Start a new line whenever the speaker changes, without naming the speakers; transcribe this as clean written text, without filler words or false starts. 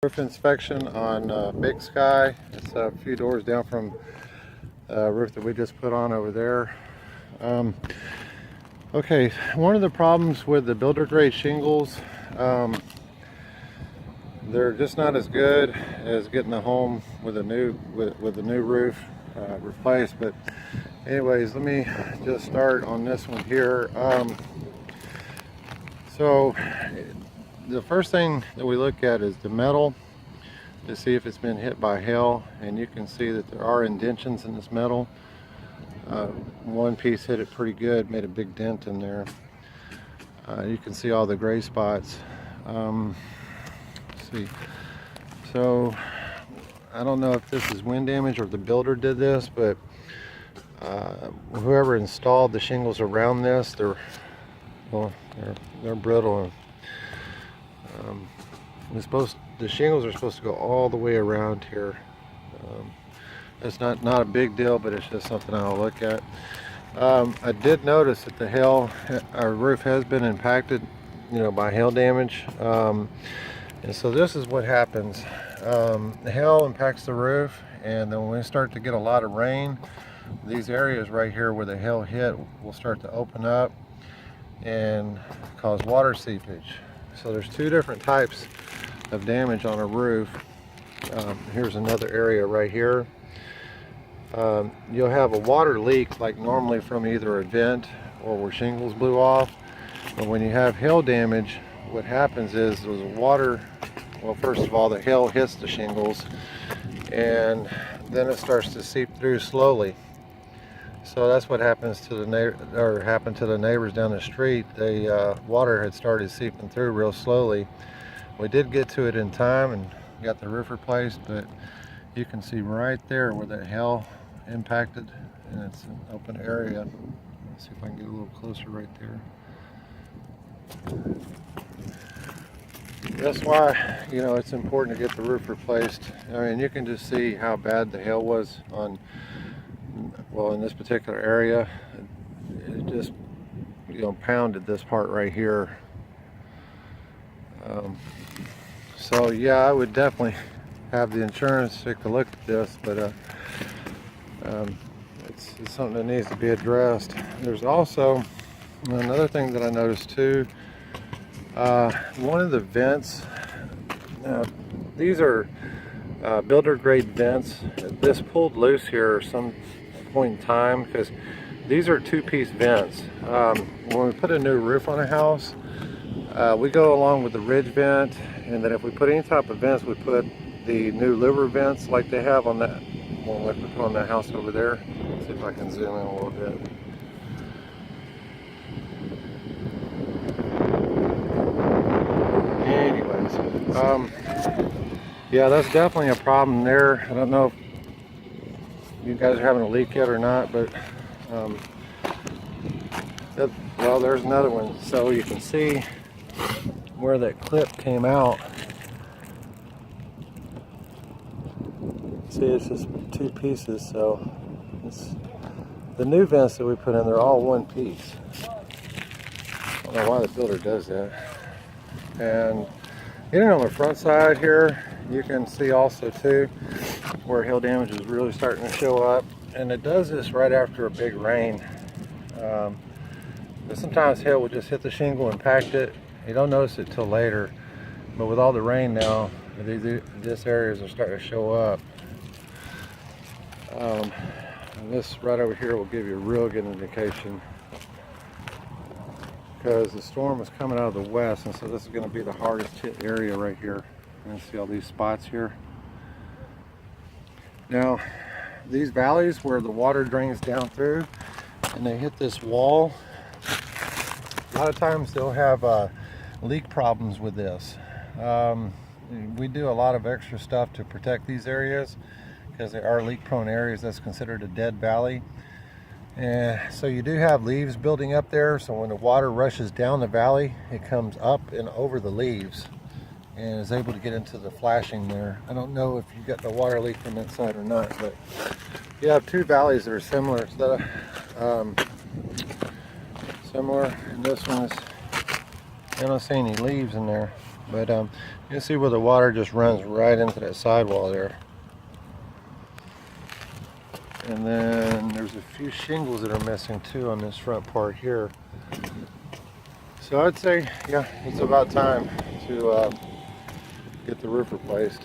Roof inspection on Big Sky. It's a few doors down from roof that we just put on over there. Okay, one of the problems with the builder grade shingles, they're just not as good as getting a home with a new roof replaced. But anyways, let me just start on this one here. So the first thing that we look at is the metal to see if it's been hit by hail, and you can see that there are indentions in this metal. One piece hit it pretty good, made a big dent in there. You can see all the gray spots. Let's see. So I don't know if this is wind damage or the builder did this, but whoever installed the shingles around this, they're brittle. The shingles are supposed to go all the way around here. It's not a big deal, but it's just something I'll look at. I did notice that our roof has been impacted, by hail damage. And so this is what happens. The hail impacts the roof, and then when we start to get a lot of rain, these areas right here where the hail hit will start to open up and cause water seepage. So there's two different types of damage on a roof. Here's another area right here. You'll have a water leak, like normally from either a vent or where shingles blew off. But when you have hail damage, what happens is there's water. Well, first of all, the hail hits the shingles, and then it starts to seep through slowly. So that's what happens to happened to the neighbors down the street. The water had started seeping through real slowly. We did get to it in time and got the roof replaced, but you can see right there where the hail impacted, and it's an open area. Let's see if I can get a little closer right there. That's why, it's important to get the roof replaced. I mean, you can just see how bad the hail was in this particular area. It just, pounded this part right here. So yeah, I would definitely have the insurance take a look at this, but it's something that needs to be addressed. There's also another thing that I noticed too. One of the vents, these are builder grade vents. This pulled loose here at some point in time because these are two-piece vents. When we put a new roof on a house, we go along with the ridge vent, and then if we put any type of vents, we put the new louver vents like they have on that one we put on that house over there. Let's see if I can zoom in a little bit. Anyways, yeah, that's definitely a problem there. I don't know if you guys are having a leak yet or not, but well, there's another one. So you can see where that clip came out. See, it's just two pieces. So the new vents that we put in, they're all one piece. I don't know why the builder does that. And getting on the front side here, you can see also too where hail damage is really starting to show up, and it does this right after a big rain. But sometimes hail will just hit the shingle and impact it. You don't notice it till later, but with all the rain now, these areas are starting to show up. And this right over here will give you a real good indication, because the storm is coming out of the west, and so this is going to be the hardest hit area right here. You can see all these spots here. Now, these valleys where the water drains down through and they hit this wall, a lot of times they'll have leak problems with this. We do a lot of extra stuff to protect these areas because they are leak prone areas. That's considered a dead valley. And so you do have leaves building up there, so when the water rushes down the valley, it comes up and over the leaves and is able to get into the flashing there. I don't know if you got the water leak from inside or not, but you have two valleys that are similar. And this one is, I don't see any leaves in there. But you can see where the water just runs right into that sidewall there. And then there's a few shingles that are missing too on this front part here. So I'd say, yeah, it's about time to get the roof replaced.